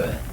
So?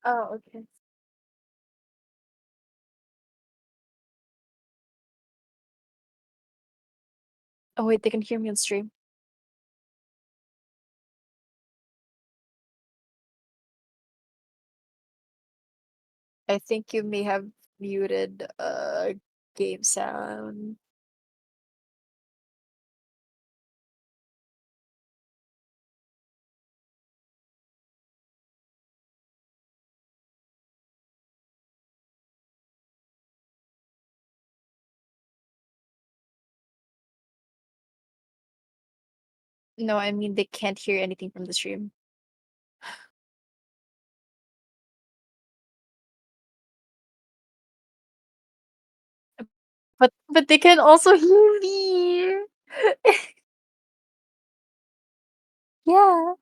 Oh, okay. Oh wait, they can hear me on stream. I think you may have muted game sound. No, I mean they can't hear anything from the stream. But they can also hear me. Yeah.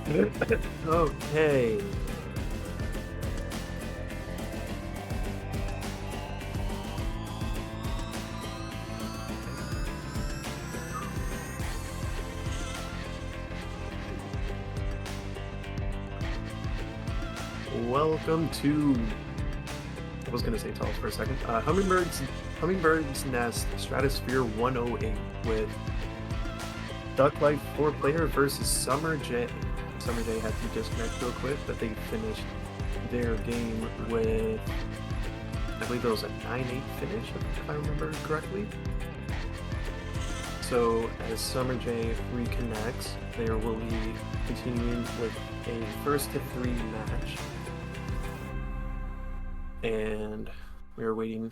Okay. Welcome to. I was gonna say Tails for a second. Hummingbird's Nest Stratosphere 108 with Duck Life 4-player versus Summer J. Summer J had to disconnect real quick, but they finished their game with, I believe it was a 9-8 finish, if I remember correctly. So as Summer J reconnects, they will be continuing with a first to 3 match. And we are waiting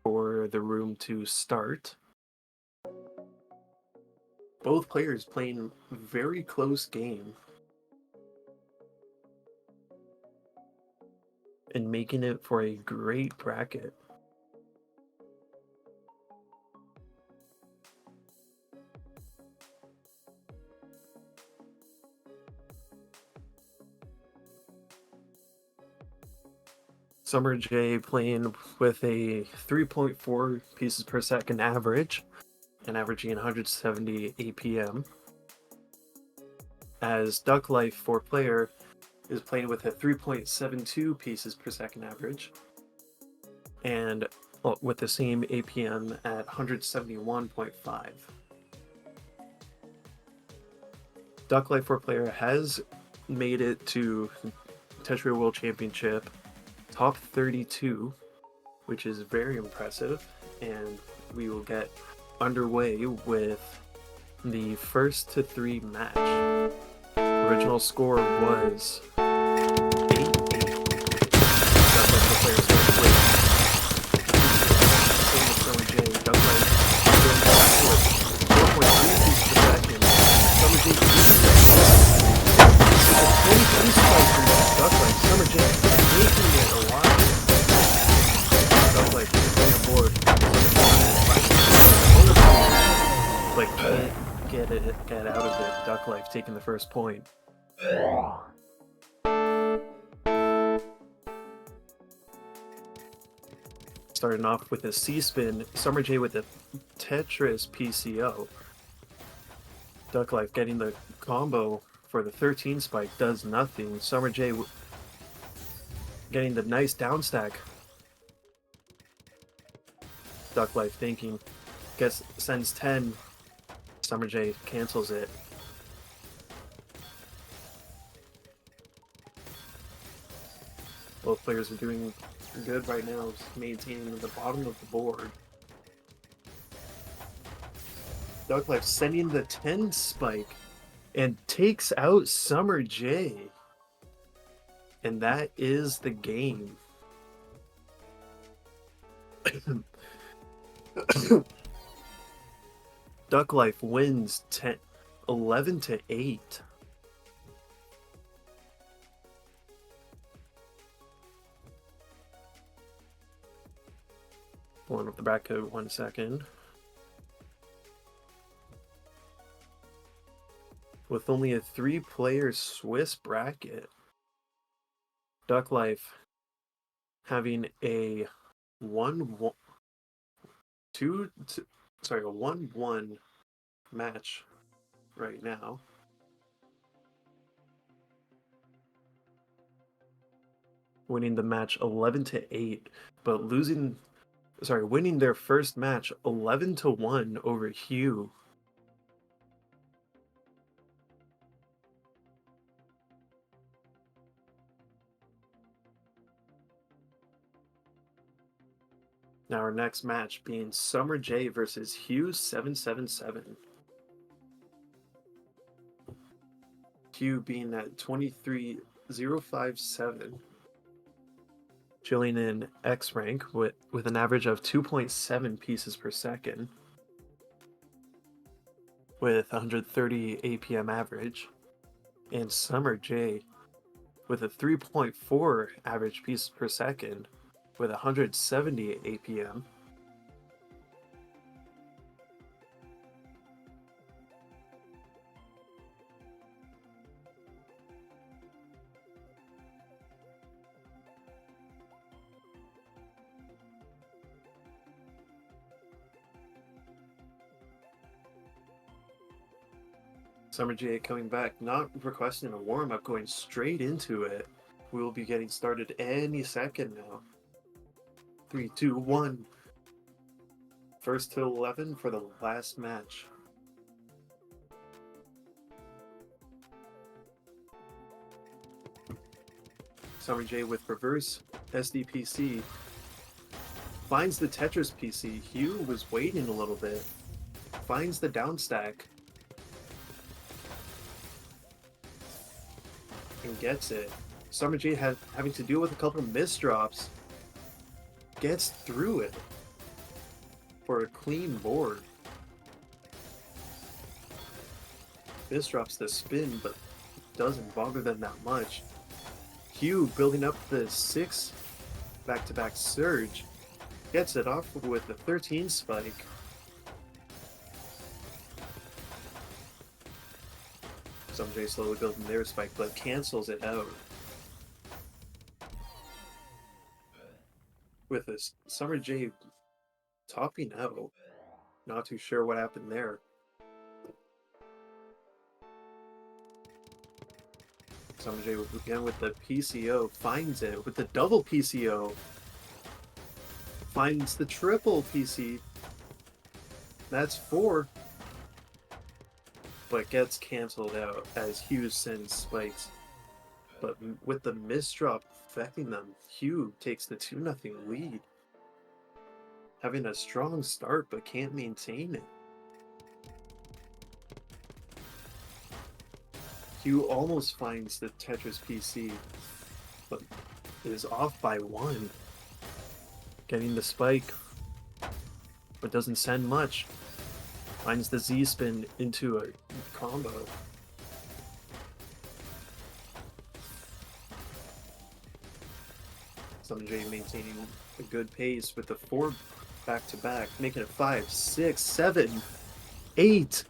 for the room to start. Both players playing very close game and making it for a great bracket. Summer J playing with a 3.4 pieces per second average and averaging 170 APM. As Duck Life 4-player is playing with a 3.72 pieces per second average and with the same APM at 171.5. Duck Life 4-player has made it to Tetris World Championship top 32, which is very impressive, and we will get underway with the first to 3 match. Original score was 8-8. Duck Life 4-player is going to win. Same with Summer J. Duck Life going backwards 4.3 pieces per second. Summer J a 23 spike from Duck Life. Summer J making it a lot. Duck Life on the board. But can't get out of it. Duck Life taking the first point. Starting off with a C-spin, Summer J with a Tetris PCO. Duck Life getting the combo for the 13 spike does nothing. Summer J getting the nice down stack. Duck Life thinking, sends 10. Summer J cancels it. Both players are doing good right now, maintaining the bottom of the board. Duck Life sending the 10 spike and takes out Summer J. And that is the game. Duck Life wins 11-8. Pulling up the bracket 1 second. With only a 3-player Swiss bracket, Duck Life having a 1-1 match right now. Winning the match 11-8, but winning their first match 11-1 over Hugh. Now our next match being Summer J versus Hugh 777. Hugh being at 23,057. Chilling in X rank with an average of 2.7 pieces per second. With 130 APM average. And Summer J with a 3.4 average pieces per second with 170 APM. Summer J coming back, not requesting a warm-up, going straight into it. We will be getting started any second now. 3, 2, 1. First to 11 for the last match. Summer J with reverse SDPC. Finds the Tetris PC. Hugh was waiting a little bit. Finds the down stack. And gets it. Summer J having to deal with a couple of misdrops. Gets through it for a clean board. Misdrops the spin, but doesn't bother them that much. Hugh building up the 6 back-to-back surge. Gets it off with the 13 spike. Summer J slowly building their spike, but cancels it out. With this Summer J topping out. Not too sure what happened there. Summer J again with the PCO, finds it with the double PCO. Finds the triple PC. That's 4. But gets canceled out as Hugh sends spikes. But with the misdrop affecting them, Hugh takes the 2-0 lead. Having a strong start, but can't maintain it. Hugh almost finds the Tetris PC, but is off by 1. Getting the spike, but doesn't send much. Finds the Z-spin into a combo. Summer J maintaining a good pace with the 4 back-to-back, making it 5, 6, 7, 8.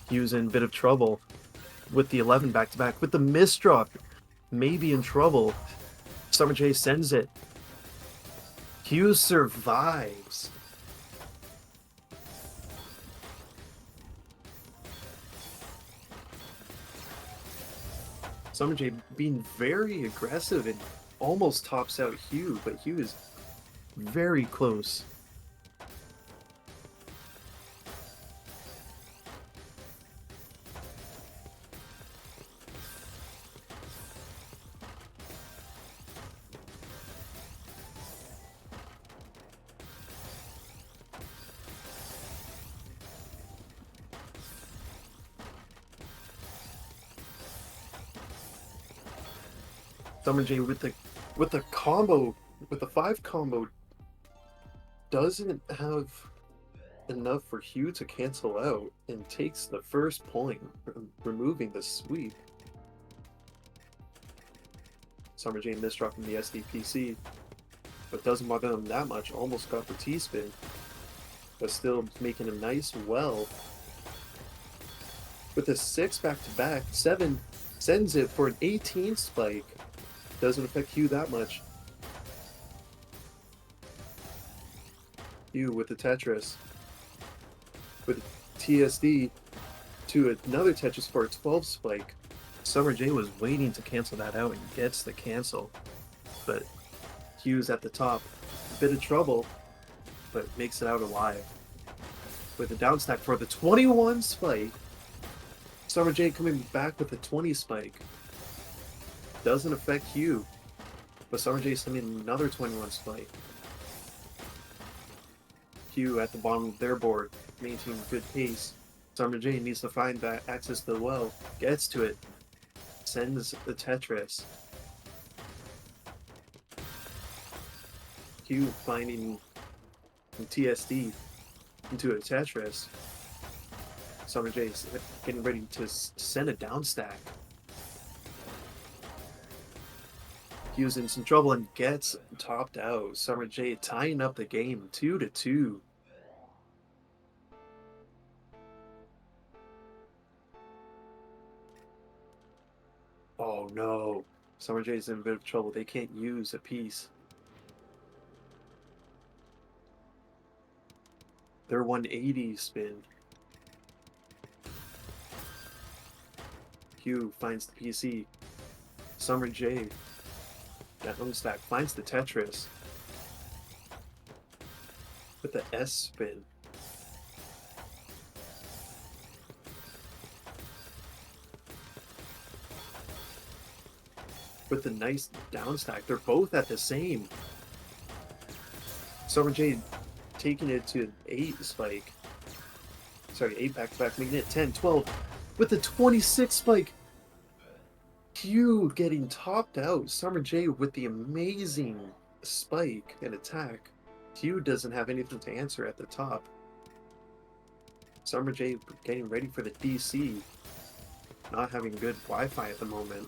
He was in a bit of trouble with the 11 back-to-back. With the misdrop, maybe in trouble. Summer J sends it. Hugh survives. Summer J being very aggressive and almost tops out Hugh, but Hugh is very close. Summer J with the combo, with the 5 combo, doesn't have enough for Hugh to cancel out and takes the first point, removing the sweep. Summer J misdropping the SDPC, but doesn't bother them that much. Almost got the T-spin, but still making a nice well. With a 6 back-to-back, 7 sends it for an 18 spike. Doesn't affect Hugh that much. Hugh with the Tetris. With TSD to another Tetris for a 12 spike. Summer J was waiting to cancel that out and gets the cancel. But Hugh's at the top. A bit of trouble, but makes it out alive. With a down stack for the 21 spike. Summer J coming back with a 20 spike. Doesn't affect Hugh, but Summer J sending another 21 spike. Hugh at the bottom of their board, maintaining good pace. Summer J needs to find back access to the well, gets to it, sends the Tetris. Hugh finding TSD into a Tetris. Summer J getting ready to send a down stack. Hugh's in some trouble and gets topped out. Summer J tying up the game 2-2. Oh no. Summer J's in a bit of trouble. They can't use a piece. Their 180 spin. Hugh finds the PC. Summer J, down stack, finds the Tetris with the S spin. With the nice down stack. They're both at the same. Summer J taking it to an 8 spike. Sorry, 8 back-to-back, making it 10, 12. With the 26 spike. Hugh getting topped out. Summer J with the amazing spike and attack. Hugh doesn't have anything to answer at the top. Summer J getting ready for the DC. Not having good Wi-Fi at the moment.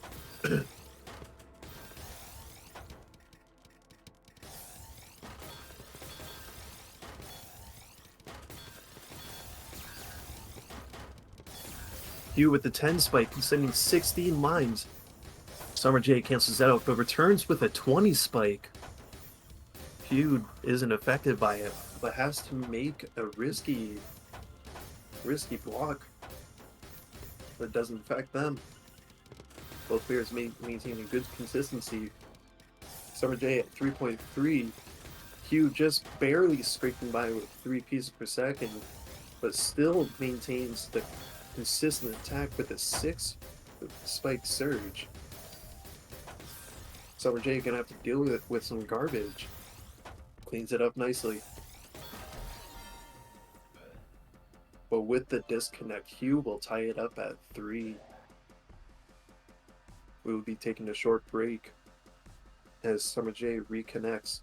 Hugh with the 10 spike, sending 16 lines. Summer J cancels that out, but returns with a 20 spike. Hugh isn't affected by it, but has to make a risky block that doesn't affect them. Both players maintaining good consistency. Summer J at 3.3. Hugh just barely scraping by with 3 pieces per second, but still maintains the consistent attack with a 6 spike surge. Summer J gonna have to deal with it with some garbage. Cleans it up nicely. But with the disconnect, Hugh will tie it up at 3. We will be taking a short break as Summer J reconnects.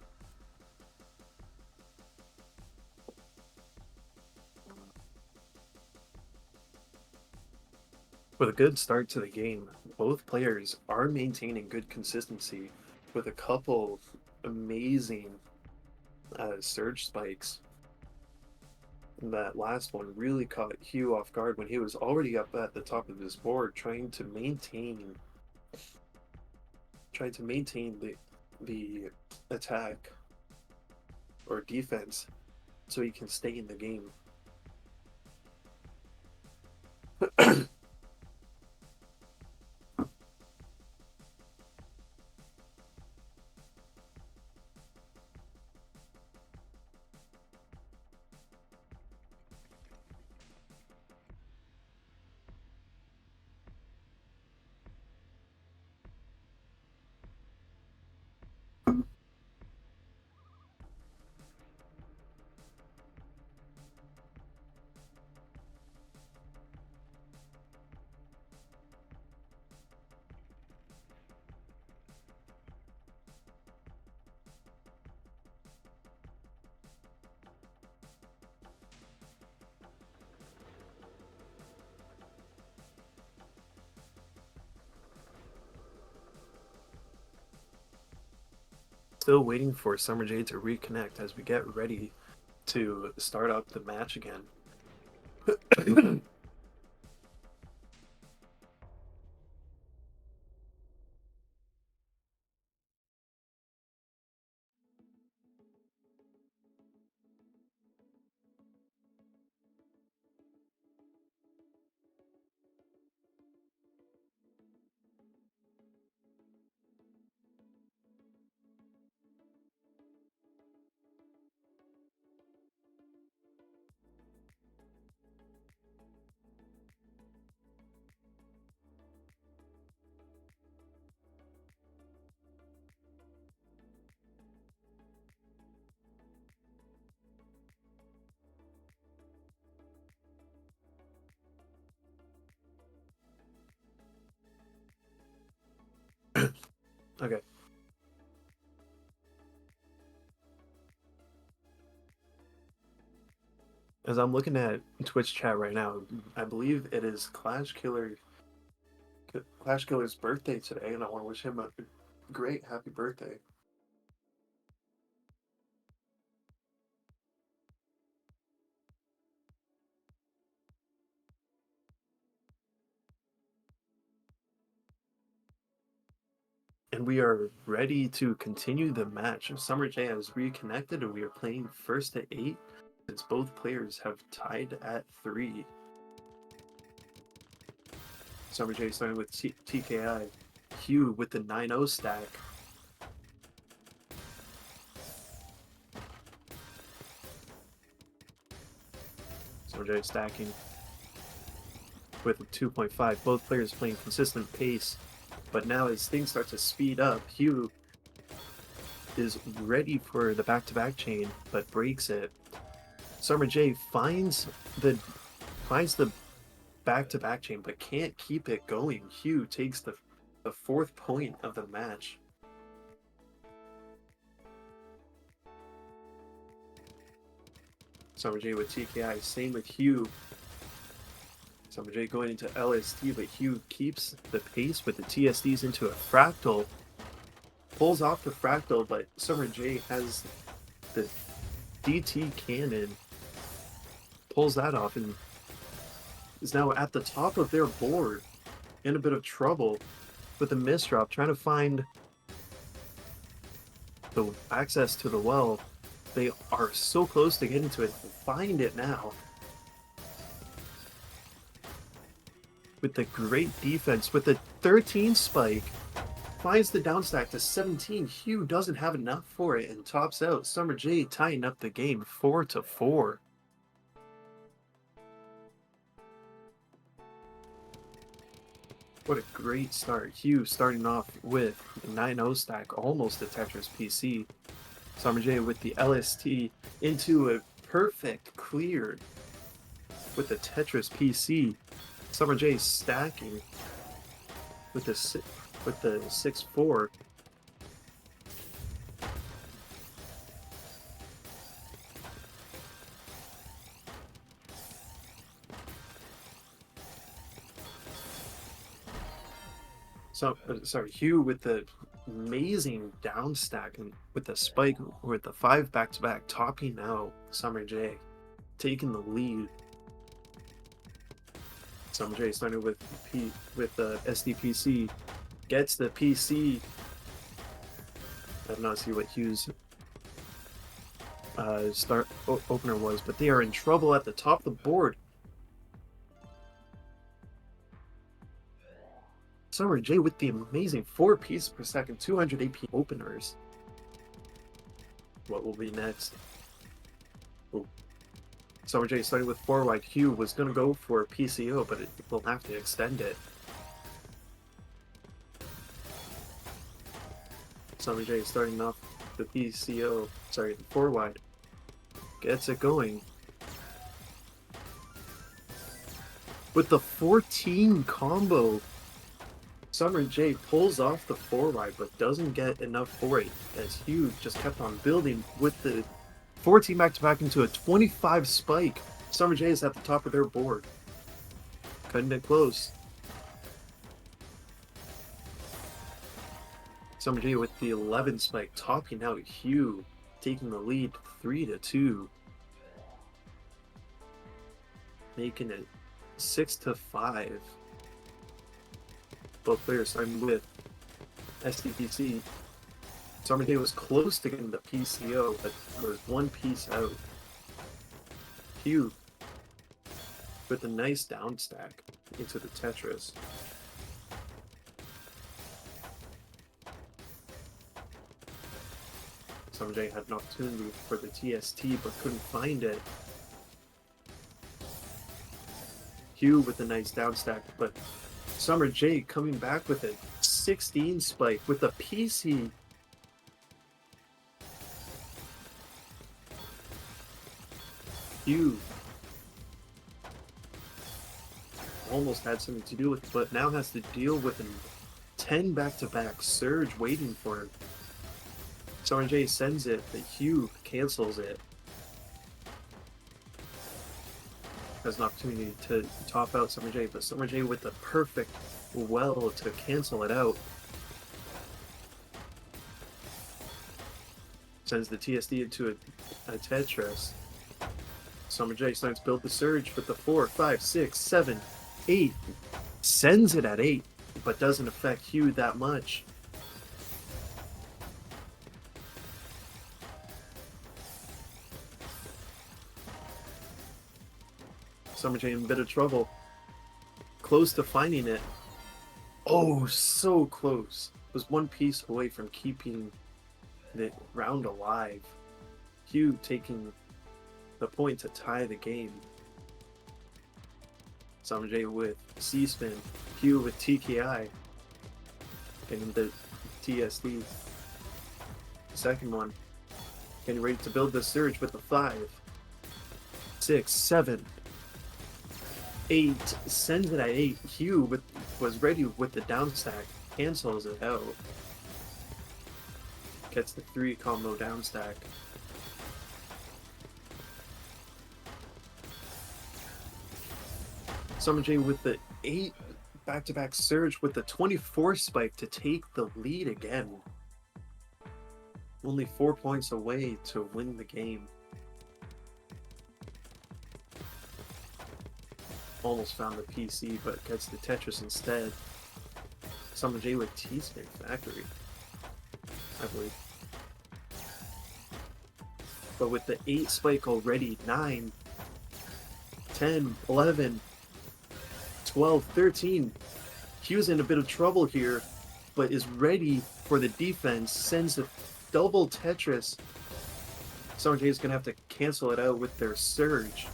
With a good start to the game, both players are maintaining good consistency with a couple amazing surge spikes. And that last one really caught Hugh off guard when he was already up at the top of his board trying to maintain the attack or defense so he can stay in the game. Still waiting for Summer J to reconnect as we get ready to start up the match again. Okay. As I'm looking at Twitch chat right now, I believe it is Clash Killer's birthday today, and I want to wish him a great happy birthday. And we are ready to continue the match. Summer J has reconnected, and we are playing first to 8 since both players have tied at 3. Summer J starting with TKI. Hugh with the 9-0 stack. Summer J stacking with a 2.5. Both players playing consistent pace. But now as things start to speed up, Hugh is ready for the back-to-back chain, but breaks it. Summer J finds the back-to-back chain, but can't keep it going. Hugh takes the 4th point of the match. Summer J with TKI, same with Hugh. Summer J going into LST, but Hugh keeps the pace with the TSDs into a fractal. Pulls off the fractal, but Summer J has the DT cannon. Pulls that off and is now at the top of their board. In a bit of trouble with the misdrop, trying to find the access to the well. They are so close to getting to it. Find it now. With the great defense, with the 13 spike, finds the downstack to 17. Hugh doesn't have enough for it and tops out. Summer J tying up the game 4-4. What a great start. Hugh starting off with the 9-0 stack, almost a Tetris PC. Summer J with the LST into a perfect clear with the Tetris PC. Summer J stacking with the 6-4. So, sorry, Hugh with the amazing down stack and with the spike with the 5 back-to-back, topping out Summer J, taking the lead. Summer J starting with the SDPC, gets the PC. I did not see what Hugh's opener was, but they are in trouble at the top of the board. Summer J with the amazing 4 pieces per second, 200 AP openers. What will be next? Oh. Summer J starting with 4 wide. Hugh was going to go for PCO, but it will have to extend it. Summer J starting off the PCO, sorry, 4 wide. Gets it going. With the 14 combo, Summer J pulls off the 4 wide, but doesn't get enough for it, as Hugh just kept on building with the 14 back-to-back into a 25 spike. Summer J is at the top of their board. Cutting it close. Summer J with the 11 spike, topping out Hugh, taking the lead 3-2. Making it 6-5. Both players starting with SDPC. Summer J was close to getting the PCO, but was 1 piece out. Hugh with a nice down stack into the Tetris. Summer J had an opportunity for the TST, but couldn't find it. Hugh with a nice down stack, but Summer J coming back with a 16 spike with a PC. Hugh almost had something to do with it, but now has to deal with a 10 back-to-back surge waiting for him. Summer J sends it, but Hugh cancels it. Has an opportunity to top out Summer J, but Summer J with the perfect well to cancel it out. Sends the TSD into a Tetris. Summer J starts to build the surge with the 4, 5, 6, 7, 8. Sends it at 8, but doesn't affect Hugh that much. Summer J in a bit of trouble. Close to finding it. Oh, so close. Was one piece away from keeping the round alive. Hugh taking the point to tie the game. Summer J with C-Spin. Hugh with TKI. Getting the TSD. Second one. Getting ready to build the surge with the 5. 6, 7, 8. Sends it at 8. Hugh was ready with the down stack. Cancels it out. Gets the 3 combo down stack. Summer J with the 8 back-to-back surge with the 24 spike to take the lead again. Only 4 points away to win the game. Almost found the PC, but gets the Tetris instead. Summer J with T-Spin Factory, I believe. But with the 8 spike already, 9, 10, 11, 12, 13. Hugh's in a bit of trouble here, but is ready for the defense. Sends a double Tetris. Summer J is going to have to cancel it out with their surge.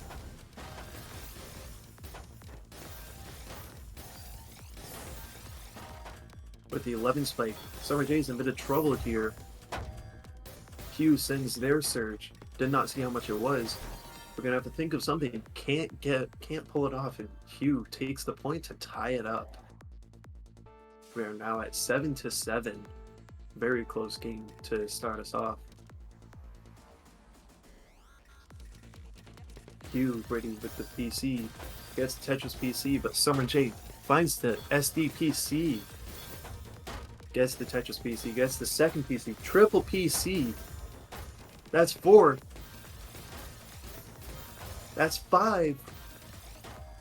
With the 11 spike, Summer J's in a bit of trouble here. Hugh sends their surge. Did not see how much it was. We're gonna have to think of something. Can't pull it off, and Hugh takes the point to tie it up. We are now at 7-7. Very close game to start us off. Hugh ready with the PC. Gets the Tetris PC, but Summer J finds the SDPC. Gets the Tetris PC, gets the second PC, triple PC. That's 4. That's 5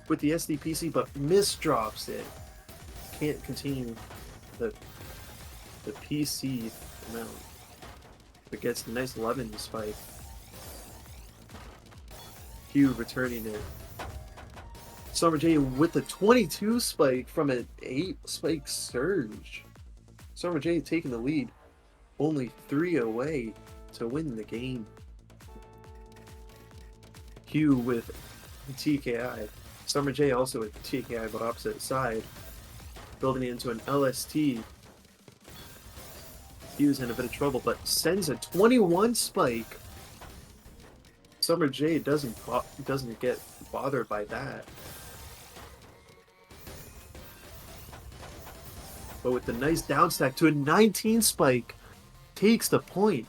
with the SDPC, but misdrops it. Can't continue the PC amount. But gets the nice 11 spike. Hugh returning it. Summer J with the 22 spike from an 8 spike surge. Summer J taking the lead, only 3 away to win the game. Hugh with TKI. Summer J also with TKI, but opposite side. Building it into an LST. Hugh's in a bit of trouble, but sends a 21 spike. Summer J doesn't get bothered by that. But with the nice downstack to a 19 spike, takes the point.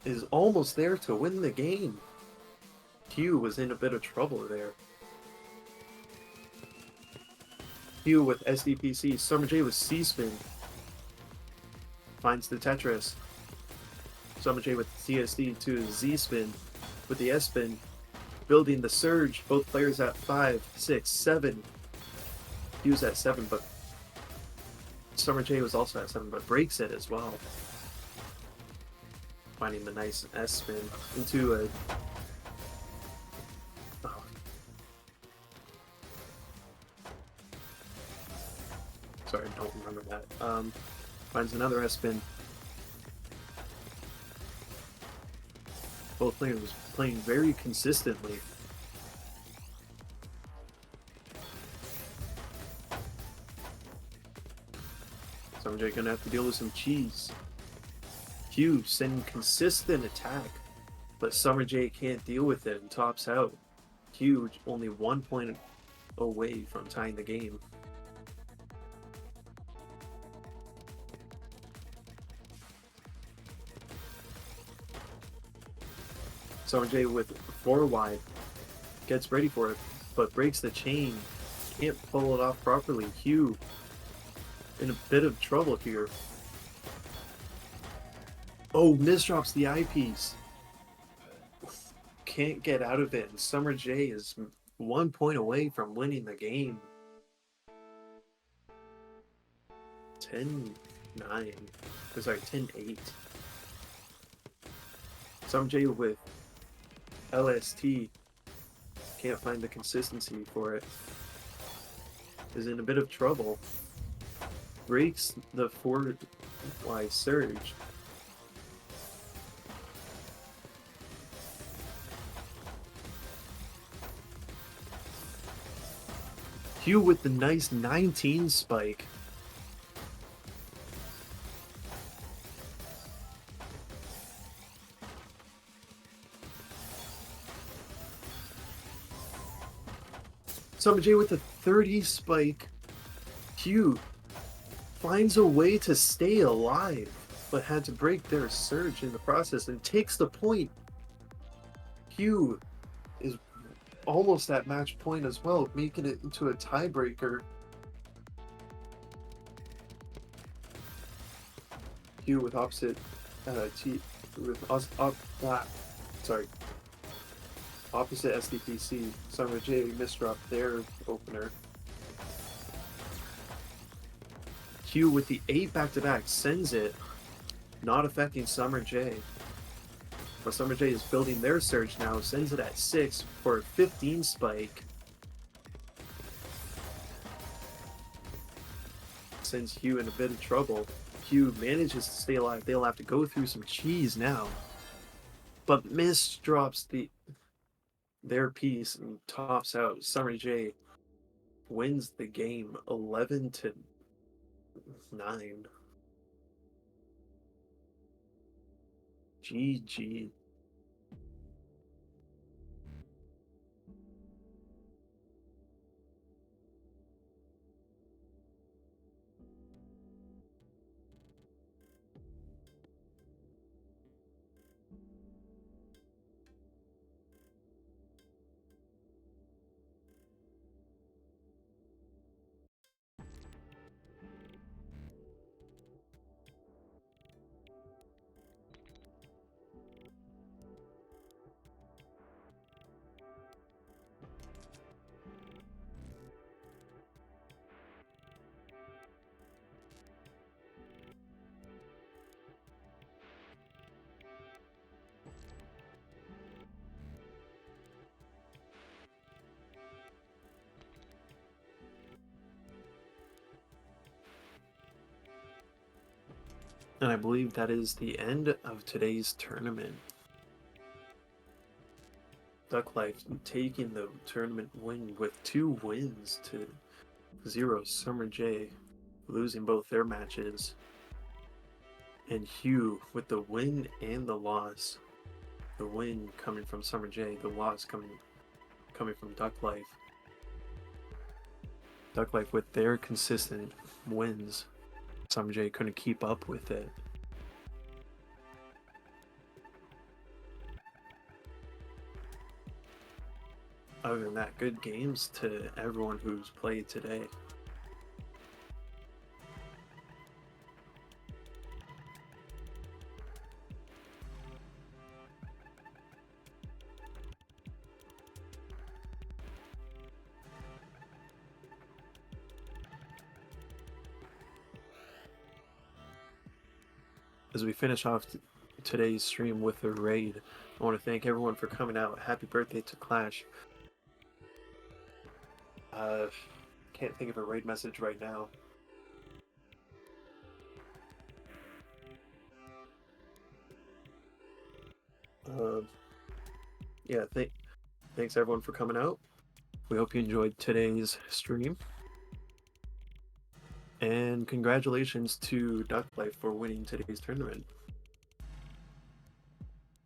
Is almost there to win the game. Hugh was in a bit of trouble there. Hugh with SDPC. Summer J with C-Spin. Finds the Tetris. Summer J with CSD to Z-Spin. With the S-Spin. Building the surge. Both players at 5, 6, 7. Hugh's at 7, but Summer J was also at 7, but breaks it as well. Finding the nice S-Spin into a... Oh. Sorry, I don't remember that. Finds another S-Spin. Both players playing very consistently. Summer J gonna have to deal with some cheese. Hugh sending consistent attack, but Summer J can't deal with it and tops out. Hugh only 1 point away from tying the game. Summer J with 4 wide, gets ready for it, but breaks the chain. Can't pull it off properly. Hugh in a bit of trouble here. Oh, misdrops the eyepiece. Can't get out of it. And Summer J is 1 point away from winning the game. 10-9. Sorry, 10-8. Summer J with LST. Can't find the consistency for it. Is in a bit of trouble. breaks the forward Y surge. Hugh with the nice 19 spike. Summer J with the 30 spike. Hugh finds a way to stay alive, but had to break their surge in the process and takes the point. Hugh is almost at match point as well, making it into a tiebreaker. Hugh with opposite opposite SDPC. Summer J misdropped their opener. Hugh with the 8 back-to-back sends it, not affecting Summer J. But Summer J is building their surge now, sends it at 6 for a 15 spike. Sends Hugh in a bit of trouble. Hugh manages to stay alive. They'll have to go through some cheese now. But misdrops their piece and tops out. Summer J wins the game 11-9. GG. And I believe that is the end of today's tournament. Duck Life taking the tournament win with 2 wins to 0. Summer J losing both their matches. And Hugh with the win and the loss. The win coming from Summer J, the loss coming from Duck Life. Duck Life with their consistent wins. Summer J couldn't keep up with it. Other than that, good games to everyone who's played today. As we finish off today's stream with a raid, I want to thank everyone for coming out. Happy birthday to Clash. Can't think of a raid message right now. Yeah, thanks everyone for coming out. We hope you enjoyed today's stream. And congratulations to Duck Life for winning today's tournament.